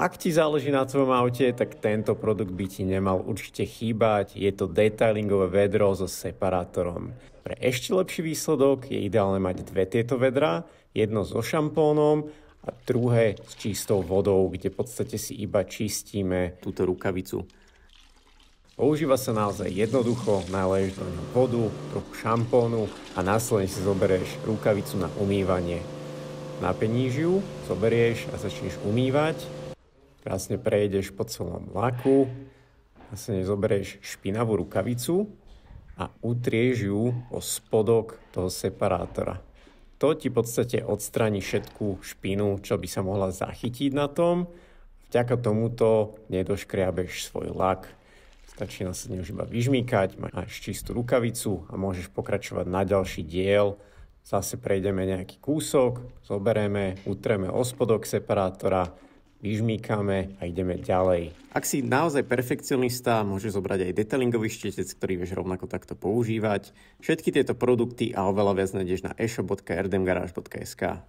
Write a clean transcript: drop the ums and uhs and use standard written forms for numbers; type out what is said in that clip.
Ak ti záleží na tvojom aute, tak tento produkt by ti nemal určite chýbať. Je to detailingové vedro so separátorom. Pre ešte lepší výsledok je ideálne mať dve tieto vedrá, jedno so šampónom a druhé s čistou vodou, kde v podstate si iba čistíme túto rukavicu. Používa sa naozaj jednoducho, naleješ do ňu vodu, trochu šampónu a následne si zoberieš rukavicu na umývanie. Napeníš ju, zoberieš a začneš umývať. Krásne prejdeš po celom laku, následne zoberieš špinavú rukavicu a utrieš ju o spodok toho separátora. To ti v podstate odstráni všetku špinu, čo by sa mohla zachytiť na tom. Vďaka tomuto nedoškriabeš svoj lak. Stačí následne už iba vyžmýkať, máš čistú rukavicu a môžeš pokračovať na ďalší diel. Zase prejdeme nejaký kúsok, zoberieme, utreme o spodok separátora, vyžmýkame a ideme ďalej. Ak si naozaj perfekcionista, môžeš zobrať aj detailingový štetec, ktorý vieš rovnako takto používať. Všetky tieto produkty a oveľa viac nájdeš na e-shop.rdmgarage.sk.